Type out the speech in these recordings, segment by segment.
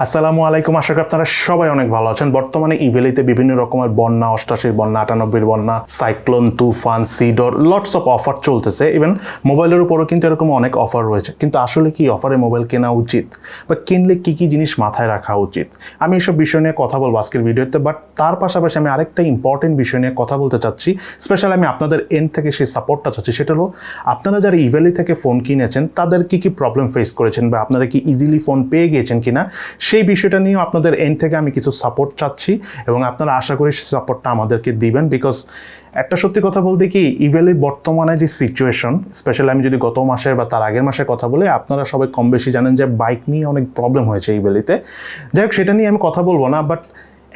আসসালামু আলাইকুম, আশা করি আপনারা সবাই অনেক ভালো আছেন। বর্তমানে ইভেলিতে বিভিন্ন রকমের বন্যা, 88 বন্যা, 98 বন্যা, সাইক্লোন, তুফান, সিডর, লটস অফ অফার চলতেছে। ইভেন মোবাইলের উপরও কিন্তু এরকম অনেক অফার রয়েছে। কিন্তু আসলে কি অফারে মোবাইল কেনা উচিত বা কিনলে কি কি জিনিস মাথায় রাখা উচিত, আমি এইসব বিষয় নিয়ে কথা বলবো আজকের ভিডিওতে। বাট তার পাশাপাশি আমি আরেকটা ইম্পর্টেন্ট বিষয় নিয়ে কথা বলতে চাচ্ছি, স্পেশালি আমি আপনাদের এন্ড থেকে সেই সাপোর্টটা চাচ্ছি। সেটা হলো আপনারা যারা ইভেলি থেকে ফোন কিনেছেন তাদের কি কি প্রবলেম ফেস করেছেন বা আপনারা কি ইজিলি ফোন পেয়ে গিয়েছেন কিনা, সেই বিষয়টা নিয়েও আপনাদের এন্ড থেকে আমি কিছু সাপোর্ট চাচ্ছি এবং আপনারা আশা করি সেই সাপোর্টটা আমাদেরকে দিবেন। বিকজ একটা সত্যি কথা বলতে কি, ইভেলির বর্তমানে যে সিচুয়েশন, স্পেশালি আমি যদি গত মাসের বা তার আগের মাসের কথা বলি, আপনারা সবাই কম বেশি জানেন যে বাইক নিয়ে অনেক প্রবলেম হয়েছে ইভেলিতে। যাই হোক, সেটা নিয়ে আমি কথা বলবো না। বাট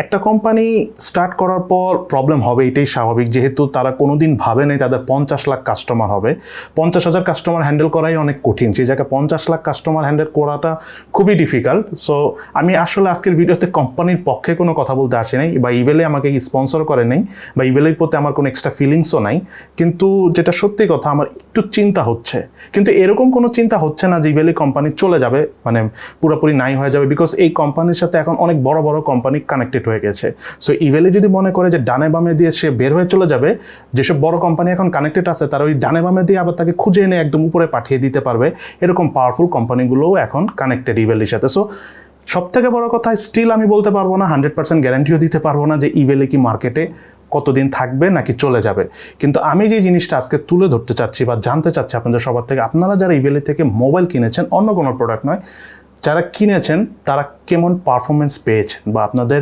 একটা কোম্পানি স্টার্ট করার পর প্রবলেম হবে, এটাই স্বাভাবিক, যেহেতু তারা কোনোদিন ভাবে নেই তাদের 50 লাখ কাস্টমার হবে। 50,000 কাস্টমার হ্যান্ডেল করাই অনেক কঠিন, সেই জায়গায় 50 লাখ কাস্টমার হ্যান্ডেল করাটা খুবই ডিফিকাল্ট। সো আমি আসলে আজকের ভিডিওতে কোম্পানির পক্ষে কোনো কথা বলতে আসি নাই, বা ইভেলে আমাকে স্পন্সর করে নেই, বা ইভেলের প্রতি আমার কোনো এক্সট্রা ফিলিংসও নাই। কিন্তু যেটা সত্যি কথা, আমার একটু চিন্তা হচ্ছে, কিন্তু এরকম কোনো চিন্তা হচ্ছে না যে ইভেলি কোম্পানি চলে যাবে, মানে পুরোপুরি নাই হয়ে যাবে। বিকজ এই কোম্পানির সাথে এখন অনেক বড় বড় কোম্পানি কানেক্টেড হয়ে গেছে। সো ইভেলি যদি মনে করে যে ডানে বামে দিয়ে সে বের হয়ে চলে যাবে, যেসব বড় কোম্পানি এখন কানেক্টেড আছে তারা ওই ডানে বামে দিয়ে আবার তাকে খুঁজে এনে একদম উপরে পাঠিয়ে দিতে পারবে। এরকম পাওয়ারফুল কোম্পানিগুলোও এখন কানেক্টেড ইভেলির সাথে। সো সব থেকে বড় কথা, স্টিল আমি বলতে পারবো না, 100% গ্যারান্টিও দিতে পারবো না যে ইভেলি কি মার্কেটে কতদিন থাকবে নাকি চলে যাবে। কিন্তু আমি যে জিনিসটা আজকে তুলে ধরতে চাচ্ছি বা জানতে চাচ্ছি আপনাদের সবার থেকে, আপনারা যারা ইভেলি থেকে মোবাইল কিনেছেন, অন্য কোনো প্রোডাক্ট নয়, যারা কিনেছেন তারা কেমন পারফরমেন্স পেয়েছেন বা আপনাদের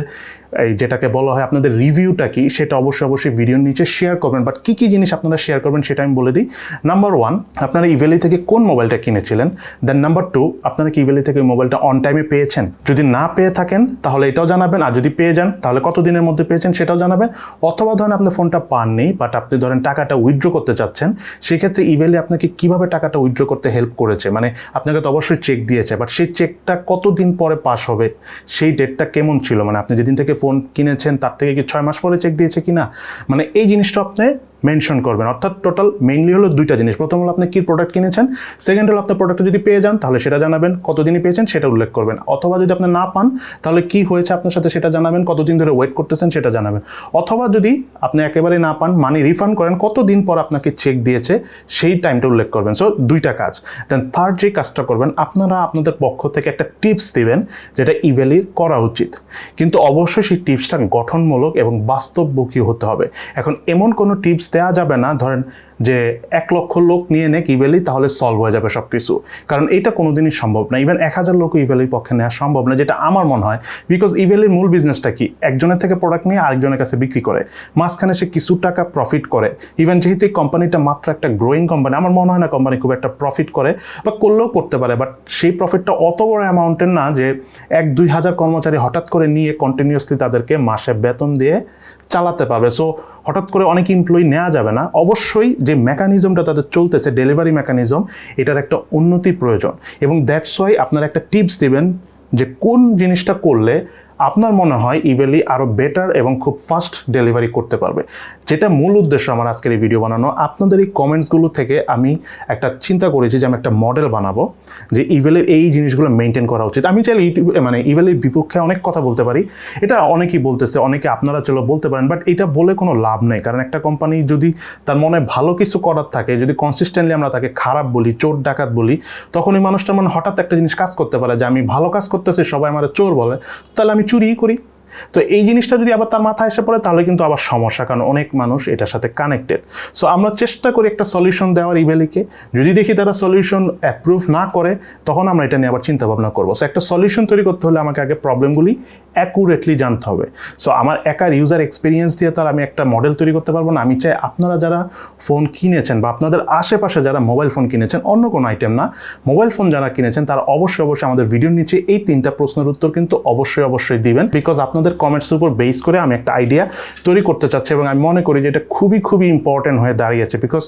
এই যেটাকে বলা হয় আপনাদের রিভিউটা কি, সেটা অবশ্যই ভিডিওর নিচে শেয়ার করবেন। বাট কী কী জিনিস আপনারা শেয়ার করবেন সেটা আমি বলে দিই। নাম্বার 1, আপনারা ইভেলি থেকে কোন মোবাইলটা কিনেছিলেন। দেন নাম্বার 2, আপনারা কি ইভেলি থেকে ওই মোবাইলটা অন টাইমে পেয়েছেন। যদি না পেয়ে থাকেন তাহলে এটাও জানাবেন, আর যদি পেয়ে যান তাহলে কত দিনের মধ্যে পেয়েছেন সেটাও জানাবেন। অথবা ধরেন আপনি ফোনটা পাননি, বাট আপনি ধরেন টাকাটা উইথড্র করতে চাচ্ছেন, সেক্ষেত্রে ইভেলি আপনাকে কীভাবে টাকাটা উইথড্র করতে হেল্প করেছে। মানে আপনাকে তো অবশ্যই চেক দিয়েছে, বাট সেই চেকটা কতদিন পরে পাস হবে, সেই ডেটটা কেমন ছিল, মানে আপনি যেদিন থেকে ফোন কিনেছেন তার থেকে কি 6 মাস পরে চেক দিয়েছে কিনা, মানে এই জিনিসটা আপনি মেনশন করবেন। অর্থাৎ টোটাল মেইনলি হলো দুইটা জিনিস। প্রথম হলো আপনি কি প্রোডাক্ট কিনেছেন, সেকেন্ড হলো আপনার প্রোডাক্টটা যদি পেয়ে যান তাহলে সেটা জানাবেন, কতদিনই পেয়েছেন সেটা উল্লেখ করবেন। অথবা যদি আপনি না পান তাহলে কি হয়েছে আপনার সাথে সেটা জানাবেন, কতদিন ধরে ওয়েট করতেছেন সেটা জানাবেন। অথবা যদি আপনি একেবারে না পান, মানি রিফান্ড করেন, কতদিন পর আপনাকে চেক দিয়েছে সেই টাইমটা উল্লেখ করবেন। সো দুইটা কাজ। দেন থার্ড যে কাজটা করবেন, আপনারা আপনাদের পক্ষ থেকে একটা টিপস দিবেন যেটা ইভেলির করা উচিত, কিন্তু অবশ্যই সেই টিপসটা গঠনমূলক এবং বাস্তবমুখী হতে হবে। এখন এমন কোনো টিপস দেওয়া যাবে না ধরেন যে 1 লক্ষ লোক নিয়ে নেক ইভেলি তাহলে সলভ হয়ে যাবে সব কিছু, কারণ এটা কোনোদিনই সম্ভব না। ইভেন 1000 লোক ইভেলির পক্ষে নেওয়া সম্ভব না, যেটা আমার মনে হয়। বিকজ ইভেলির মূল বিজনেসটা কি, একজনের থেকে প্রোডাক্ট নিয়ে আরেকজনের কাছে বিক্রি করে, মাঝখানে সে কিছু টাকা প্রফিট করে। ইভেন যেহেতু এই কোম্পানিটা মাত্র একটা গ্রোয়িং কোম্পানি, আমার মনে হয় না কোম্পানি খুব একটা প্রফিট করে, বা করলেও করতে পারে, বাট সেই প্রফিটটা অত বড় অ্যামাউন্টের না যে 1-2 হাজার কর্মচারী হঠাৎ করে নিয়ে কন্টিনিউসলি তাদেরকে মাসে বেতন দিয়ে চালাতে পারবে। সো হঠাৎ করে অনেক এমপ্লয়ি নেওয়া যাবে না। অবশ্যই যে মেকানিজমটা তাদের চলতেছে, ডেলিভারি মেকানিজম, এটার একটা উন্নতি প্রয়োজন। এবং দ্যাটস ওয়াই আপনারা একটা টিপস দিবেন যে কোন জিনিসটা করলে আপনার মনে হয় ইভেলি আরও বেটার এবং খুব ফাস্ট ডেলিভারি করতে পারবে। যেটা মূল উদ্দেশ্য আমার আজকের এই ভিডিও বানানো। আপনাদের এই কমেন্টসগুলো থেকে আমি একটা চিন্তা করেছি যে আমি একটা মডেল বানাবো যে ইভেলের এই জিনিসগুলো মেনটেন করা উচিত। আমি চাইলে মানে ইভেলের বিপক্ষে অনেক কথা বলতে পারি, এটা অনেকেই বলতেছে, অনেকে আপনারা চলো বলতে পারেন, বাট এটা বলে কোনো লাভ নেই। কারণ একটা কোম্পানি যদি তার মনে ভালো কিছু করার থাকে, যদি কনসিস্টেন্টলি আমরা তাকে খারাপ বলি, চোর ডাকাত বলি, তখন ওই মানুষটার মনে হঠাৎ একটা জিনিস কাজ করতে পারে যে আমি ভালো কাজ করতেছি, সবাই আমার চোর বলে, তাহলে আমি চুরি করি। তো এই জিনিসটা যদি আবার তার মাথায় এসে পড়ে তাহলে কিন্তু আবার সমস্যা, কারণ অনেক মানুষ এটার সাথে কানেক্টেড। সো আমরা চেষ্টা করি একটা সলিউশন দেওয়ার ইভেলিকে। যদি দেখি তারা সলিউশন অ্যাপ্রুভ না করে, তখন আমরা এটা নিয়ে আবার চিন্তা ভাবনা করবো। সো একটা সলিউশন তৈরি করতে হলে আমাকে আগে প্রবলেমগুলি অ্যাকুরেটলি জানতে হবে। সো আমার একার ইউজার এক্সপিরিয়েন্স দিয়ে তো আর আমি একটা মডেল তৈরি করতে পারবো না। আমি চাই আপনারা যারা ফোন কিনেছেন বা আপনাদের আশেপাশে যারা মোবাইল ফোন কিনেছেন, অন্য কোনো আইটেম না, মোবাইল ফোন যারা কিনেছেন, তারা অবশ্যই আমাদের ভিডিওর নিচে এই 3টা প্রশ্নের উত্তর কিন্তু অবশ্যই দিবেন। বিকজ আপনাদের কমেন্টসের উপর বেস করে আমি একটা আইডিয়া তৈরি করতে চাচ্ছি এবং আমি মনে করি যে এটা খুবই ইম্পর্টেন্ট হয়ে দাঁড়িয়েছে। Because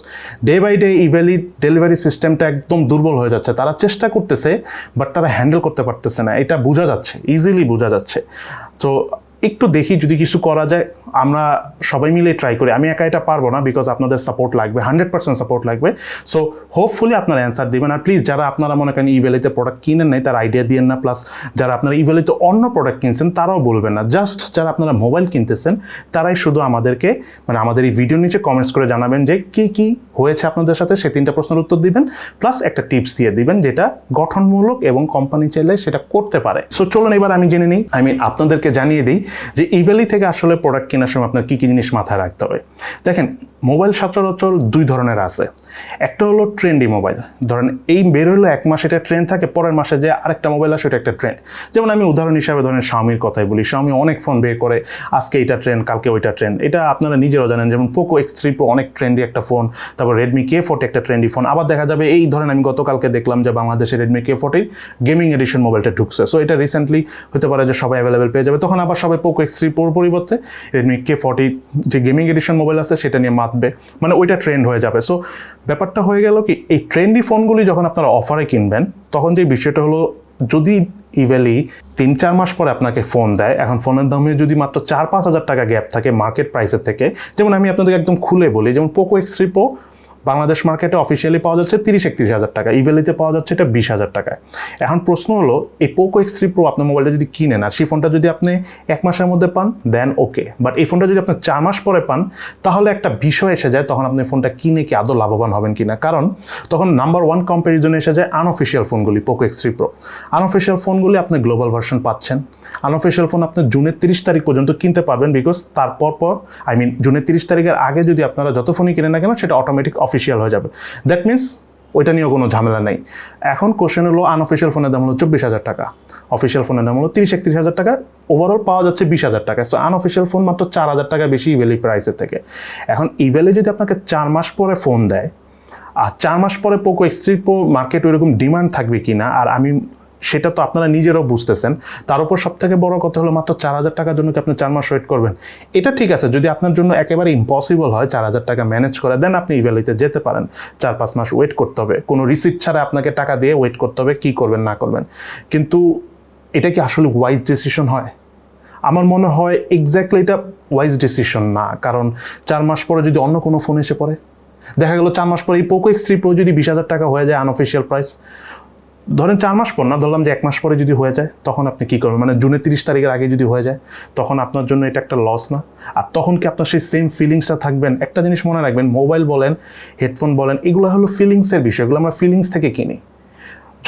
day by day Evaly delivery সিস্টেমটা একদম দুর্বল হয়ে যাচ্ছে। তারা চেষ্টা করতেছে, বাট তারা হ্যান্ডেল করতে পারতেছে না, এটা বোঝা যাচ্ছে, ইজিলি বোঝা যাচ্ছে। তো একটু দেখি যদি কিছু করা যায়, আমরা সবাই মিলে ট্রাই করি। আমি একা এটা পারবো না, বিকজ আপনাদের সাপোর্ট লাগবে, 100% সাপোর্ট লাগবে। সো হোপফুলি আপনারা অ্যান্সার দিবেন। আর প্লিজ যারা আপনারা মনে করেন ইভ্যালিতে প্রোডাক্ট কিনেন নাই তার আইডিয়া দিয়েন না, প্লাস যারা আপনারা ইভ্যালিতে অন্য প্রোডাক্ট কিনছেন তারাও বলবেন না। জাস্ট যারা আপনারা মোবাইল কিনতেছেন তারাই শুধু আমাদেরকে মানে আমাদের এই ভিডিওর নিচে কমেন্টস করে জানাবেন যে কি কি হয়েছে আপনাদের সাথে, সেই 3টা প্রশ্নের উত্তর দিবেন, প্লাস একটা টিপস দিয়ে দিবেন যেটা গঠনমূলক এবং কোম্পানি চাইলে সেটা করতে পারে। সো চলুন এবার আমি জেনে নিই, আপনাদেরকে জানিয়ে দিই যে ইভ্যালি থেকে আসলে প্রোডাক্ট কেনার সময় আপনার কী কী জিনিস মাথায় রাখতে হবে। দেখেন, মোবাইল সচরাচর 2 ধরনের আছে। একটা হলো ট্রেন্ডি মোবাইল, ধরেন এই বের হলো 1 মাস এটা ট্রেন্ড থাকে, পরের মাসে যে আরেকটা মোবাইল আসে এটা একটা ট্রেন্ড। যেমন আমি উদাহরণ হিসাবে ধরেন শাওমির কথাই বলি, শাওমি অনেক ফোন বের করে, আজকে এটা ট্রেন্ড, কালকে ওইটা ট্রেন্ড। এটা আপনারা নিজেরাও জানেন, যেমন পোকো X3 Pro অনেক ট্রেন্ডি একটা ফোন, তারপর রেডমি K40 একটা ট্রেন্ডি ফোন। আবার দেখা যাবে এই ধরেন আমি গতকালকে দেখলাম যে বাংলাদেশে রেডমি K40 গেমিং এডিশন মোবাইলটা ঢুকছে। সো এটা রিসেন্টলি হতে পারে যে সবাই অ্যাভেলেবেল পেয়ে যাবে, তখন আবার সবাই পোকো X3 Pro পরিবর্তে রেডমি K40 যে গেমিং এডিশন মোবাইল আছে সেটা নিয়ে মাতবে, মানে ওইটা ট্রেন্ড হয়ে যাবে। সো ব্যাপারটা হয়ে গেল কি, এই ট্রেন্ডি ফোনগুলি যখন আপনারা অফারে কিনবেন তখন যে বিষয়টা হলো, যদি ইভ্যালি 3-4 মাস পরে আপনাকে ফোন দেয়, এখন ফোনের দামে যদি মাত্র 4-5 হাজার টাকা গ্যাপ থাকে মার্কেট প্রাইসের থেকে, যেমন আমি আপনাদেরকে একদম খুলে বলি, যেমন পোকো X3 Pro বাংলাদেশ মার্কেটে অফিসিয়ালি পাওয়া যাচ্ছে 30-31 হাজার টাকা, ইভ্যালিতে পাওয়া যাচ্ছে এটা 20 হাজার টাকায়। এখন প্রশ্ন হলো, এই পোকো X3 Pro আপনার মোবাইলটা যদি কিনেন আর সেই ফোনটা যদি আপনি 1 মাসের মধ্যে পান দেন ওকে, বাট এই ফোনটা যদি আপনি 4 মাস পরে পান তাহলে একটা বিষয় এসে যায়, তখন আপনি ফোনটা কিনে কি আদৌ লাভবান হবেন কিনা। কারণ তখন নাম্বার 1 কম্প্যারিজনে এসে যায় আনঅফিসিয়াল ফোনগুলি, পোকো X3 Pro। আনঅফিসিয়াল ফোনগুলি আপনি গ্লোবাল ভার্সন পাচ্ছেন। আনঅফিসিয়াল ফোন আপনি জুনের 30 তারিখ পর্যন্ত কিনতে পারবেন, বিকজ তারপর জুনের 30 তারিখের আগে যদি আপনারা যত ফোনই কিনেন না কেন সেটা অটোমেটিক অফিসিয়াল হয়ে যাবে। দ্যাট মিনস ওইটা নিয়েও কোনো ঝামেলা নেই। এখন কোশ্চেন হলো, আনঅফিসিয়াল ফোনের দাম হলো 24 হাজার টাকা, অফিসিয়াল ফোনের দাম হলো 30-31 হাজার টাকা, ওভারঅল পাওয়া যাচ্ছে 20 হাজার টাকা। সো আনঅফিসিয়াল ফোন মাত্র 4 হাজার টাকা বেশি ইভ্যালি প্রাইসের থেকে। এখন ইভ্যালি যদি আপনাকে 4 মাস পরে ফোন দেয়, আর 4 মাস পরে পোকো X3 Pro মার্কেট ওইরকম ডিমান্ড থাকবে কিনা, আর আমি সেটা তো আপনারা নিজেরাও বুঝতেছেন। তার উপর সব থেকে বড় কথা হলো, মাত্র 4 হাজার টাকার জন্য কি আপনি 4 মাস ওয়েট করবেন? এটা ঠিক আছে, যদি আপনার জন্য একেবারে ইম্পসিবল হয় 4 হাজার টাকা ম্যানেজ করে, দেন আপনি ইভ্যালিতে যেতে পারেন। 4-5 মাস ওয়েট করতে হবে, কোনো রিসিপ্ট ছাড়া আপনাকে টাকা দিয়ে ওয়েট করতে হবে কী করবেন না করবেন। কিন্তু এটা কি আসলে ওয়াইজ ডিসিশন হয়? আমার মনে হয় এক্স্যাক্টলি এটা ওয়াইজ ডিসিশন না। কারণ 4 মাস পরে যদি অন্য কোনো ফোন এসে পড়ে, দেখা গেল 4 মাস পরে এই পোকো X3 Pro যদি 20 হাজার টাকা হয়ে যায় আনঅফিসিয়াল প্রাইস, ধরেন 4 মাস পর না, ধরলাম যে 1 মাস পরে যদি হয়ে যায়, তখন আপনি কী করবেন? মানে জুনের 30 তারিখের আগে যদি হয়ে যায়, তখন আপনার জন্য এটা একটা লস না? আর তখন কি আপনার সেই সেম ফিলিংসটা থাকবেন? একটা জিনিস মনে রাখবেন, মোবাইল বলেন, হেডফোন বলেন, এগুলো হলো ফিলিংসের বিষয়, এগুলো আমরা ফিলিংস থেকে কিনি।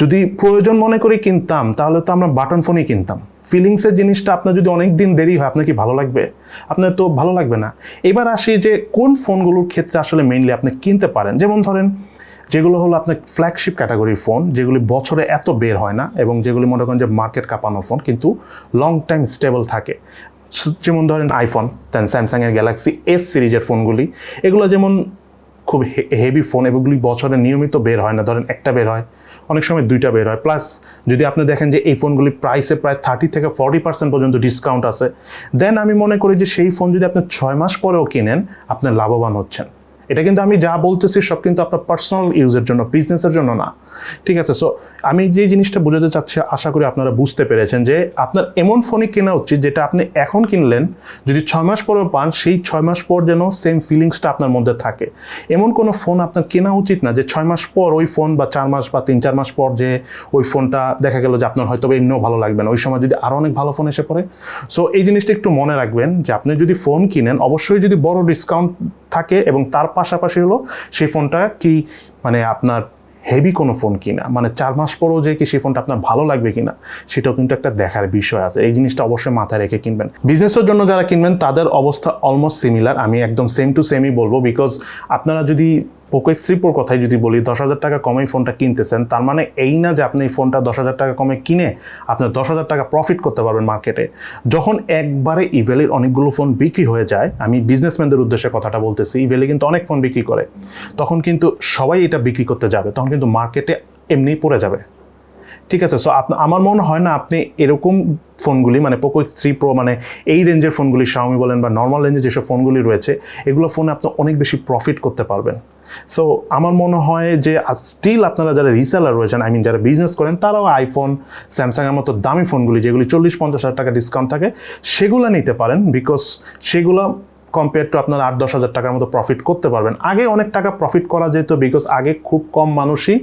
যদি প্রয়োজন মনে করে কিনতাম তাহলে তো আমরা বাটন ফোনই কিনতাম। ফিলিংসের জিনিসটা আপনার যদি অনেক দিন দেরি হয়, আপনার কি ভালো লাগবে? আপনার তো ভালো লাগবে না। এবার আসি যে কোন ফোনগুলোর ক্ষেত্রে আসলে মেইনলি আপনি কিনতে পারেন। যেমন ধরেন যেগুলো হলো আপনার ফ্ল্যাগশিপ ক্যাটাগরির ফোন, যেগুলি বছরে এত বের হয় না এবং যেগুলি মনে করেন যে মার্কেট কাঁপানো ফোন কিন্তু লং টাইম স্টেবল থাকে। যেমন ধরেন আইফোন, দেন স্যামসাংয়ের গ্যালাক্সি S সিরিজের ফোনগুলি, এগুলো যেমন খুব হেভি ফোন, এগুলি বছরে নিয়মিত বের হয় না, ধরেন একটা বের হয়, অনেক সময় 2টা বের হয়। প্লাস যদি আপনি দেখেন যে এই ফোনগুলি প্রাইসে প্রায় 30-40% পর্যন্ত ডিসকাউন্ট আছে, দেন আমি মনে করি যে সেই ফোন যদি আপনি 6 মাস পরেও কিনেন আপনি লাভবান হচ্ছেন। এটা কিন্তু আমি যা বলতেছি সব কিন্তু আপনার পার্সোনাল ইউজের জন্য, বিজনেসের জন্য না, ঠিক আছে? সো আমি যে জিনিসটা বোঝাতে চাচ্ছি আশা করি আপনারা বুঝতে পেরেছেন যে আপনার এমন ফোনই কেনা উচিত যেটা আপনি এখন কিনলেন, যদি 6 মাস পরেও পান, সেই 6 মাস পর যেন সেম ফিলিংসটা আপনার মধ্যে থাকে। এমন কোনো ফোন আপনার কেনা উচিত না যে 6 মাস পর ওই ফোন, বা 4 মাস বা 3-4 মাস পর যে ওই ফোনটা দেখা গেল যে আপনার হয়তো এমনিও ভালো লাগবে না, ওই সময় যদি আরও অনেক ভালো ফোন এসে পড়ে। সো এই জিনিসটা একটু মনে রাখবেন যে আপনি যদি ফোন কিনেন অবশ্যই যদি বড় ডিসকাউন্ট থাকে, এবং তার পাশাপাশি হলো সেই ফোনটা কি মানে আপনার হেভি কোনো ফোন কিনা, মানে 4 মাস পরেও যে কি সেই ফোনটা আপনার ভালো লাগবে কিনা সেটাও কিন্তু একটা দেখার বিষয় আছে। এই জিনিসটা অবশ্যই মাথায় রেখে কিনবেন। বিজনেসের জন্য যারা কিনবেন তাদের অবস্থা অলমোস্ট সিমিলার, আমি একদম সেম টু সেমই বলবো। বিকজ আপনারা যদি পোকো X3 Proর কথাই যদি বলি, 10 হাজার টাকা কমে ফোনটা কিনতেছেন, তার মানে এই না যে আপনি এই ফোনটা 10 হাজার টাকা কমে কিনে আপনার 10 হাজার টাকা প্রফিট করতে পারবেন মার্কেটে। যখন একবারে ইভ্যালির অনেকগুলো ফোন বিক্রি হয়ে যায়, আমি বিজনেসম্যানদের উদ্দেশ্যে কথাটা বলতেছি, ইভ্যালি কিন্তু অনেক ফোন বিক্রি করে, তখন কিন্তু সবাই এটা বিক্রি করতে যাবে, তখন কিন্তু মার্কেটে এমনিই পড়ে যাবে, ঠিক আছে। সো আমার মনে হয় না আপনি এরকম ফোনগুলি মানে পোকো X3 Pro মানে এই রেঞ্জের ফোনগুলি Xiaomi বলেন বা নর্মাল রেঞ্জে যেসব ফোনগুলি রয়েছে এগুলো ফোনে আপনি অনেক বেশি প্রফিট করতে পারবেন। সো আমার মনে হয় যে স্টিল আপনারা যারা রিসেলার রয়েছেন যারা বিজনেস করেন তারাও আইফোন স্যামসাংয়ের মতো দামি ফোনগুলি যেগুলি 40-50 হাজার টাকা ডিসকাউন্ট থাকে সেগুলো নিতে পারেন, বিকজ সেগুলো কম্পেয়ার টু আপনারা 8-10 হাজার টাকার মতো প্রফিট করতে পারবেন। আগে অনেক টাকা প্রফিট করা যেত, বিকজ আগে খুব কম মানুষই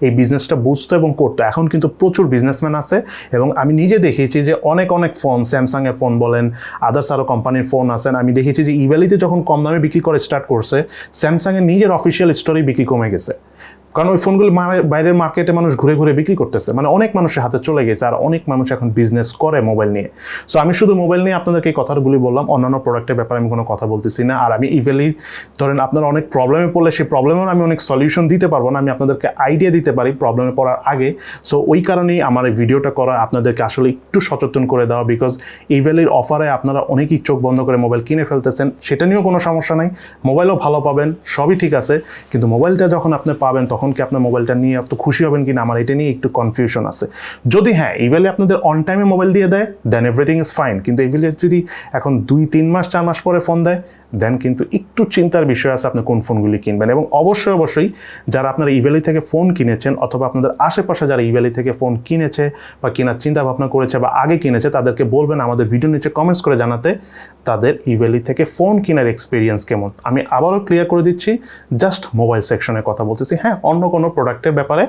এই বিজনেসটা বুঝতো এবং করতো। এখন কিন্তু প্রচুর বিজনেসম্যান আছে এবং আমি নিজে দেখেছি যে অনেক ফোন, স্যামসাংয়ের ফোন বলেন, আদার্স আরও কোম্পানির ফোন আছেন, আমি দেখেছি যে ইভ্যালিতে যখন কম দামে বিক্রি করে স্টার্ট করছে, স্যামসাংয়ের নিজের অফিসিয়াল স্টোরে বিক্রি কমে গেছে, কারণ ওই ফোনগুলো বাইরের মার্কেটে মানুষ ঘুরে বিক্রি করতেছে, মানে অনেক মানুষের হাতে চলে গেছে আর অনেক মানুষ এখন বিজনেস করে মোবাইল নিয়ে। সো আমি শুধু মোবাইল নিয়ে আপনাদেরকে এই কথাগুলি বললাম, অন্যান্য প্রোডাক্টের ব্যাপারে আমি কোনো কথা বলতেছি না। আর আমি ইভ্যালি ধরেন আপনারা অনেক প্রবলেমে পড়লে সেই প্রবলেমের আমি অনেক সলিউশন দিতে পারবো না, আমি আপনাদেরকে আইডিয়া দিতে পারি প্রবলেমে পড়ার আগে। সো ওই কারণেই আমার এই ভিডিওটা করা, আপনাদেরকে আসলে একটু সচেতন করে দেওয়া, বিকজ ইভ্যালির অফারে আপনারা অনেকেই চোখ বন্ধ করে মোবাইল কিনে ফেলতেছেন, সেটা নিয়েও কোনো সমস্যা নাই, মোবাইলও ভালো পাবেন, সবই ঠিক আছে, কিন্তু মোবাইলটা যখন আপনি পাবেন তখন কি আপনার মোবাইলটা নিয়ে এত খুশি হবেন কিনা, আমার এটা নিয়ে একটু কনফিউশন আছে। যদি হ্যাঁ ইভ্যালি আপনাদের অন টাইমে মোবাইল দিয়ে দেয় দেন এভরিথিং ইজ ফাইন, কিন্তু ইভ্যালি যদি এখন 2-3 মাস 4 মাস পরে ফোন দেয় দেন কিন্তু একটু চিন্তার বিষয় আছে আপনি কোন ফোনগুলি কিনবেন। এবং অবশ্যই যারা আপনারা ইভ্যালি থেকে ফোন কিনেছেন অথবা আপনাদের আশেপাশে যারা ইভ্যালি থেকে ফোন কিনেছে বা কেনার চিন্তা ভাবনা করেছে বা আগে কিনেছে তাদেরকে বলবেন আমাদের ভিডিও নিচে কমেন্টস করে জানাতে তাদের ইভ্যালি থেকে ফোন কেনার এক্সপিরিয়েন্স কেমন। আমি আবারও ক্লিয়ার করে দিচ্ছি, জাস্ট মোবাইল সেকশনে কথা বলতেছি, হ্যাঁ অন্য কোনো প্রোডাক্টের ব্যাপারে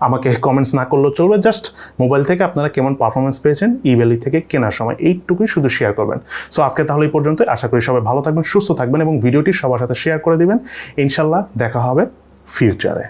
আমাকে কমেন্টস না করলেও চলবে, জাস্ট মোবাইল থেকে আপনারা কেমন পারফরমেন্স পেয়েছেন ইভ্যালি থেকে কেনার সময় এইটুকুই শুধু শেয়ার করবেন। সো আজকে তাহলে এই পর্যন্ত, আশা করি সবাই ভালো থাকবেন, সুস্থ থাকবেন এবং ভিডিওটি সবার সাথে শেয়ার করে দিবেন। ইনশাল্লাহ দেখা হবে ফিউচারে।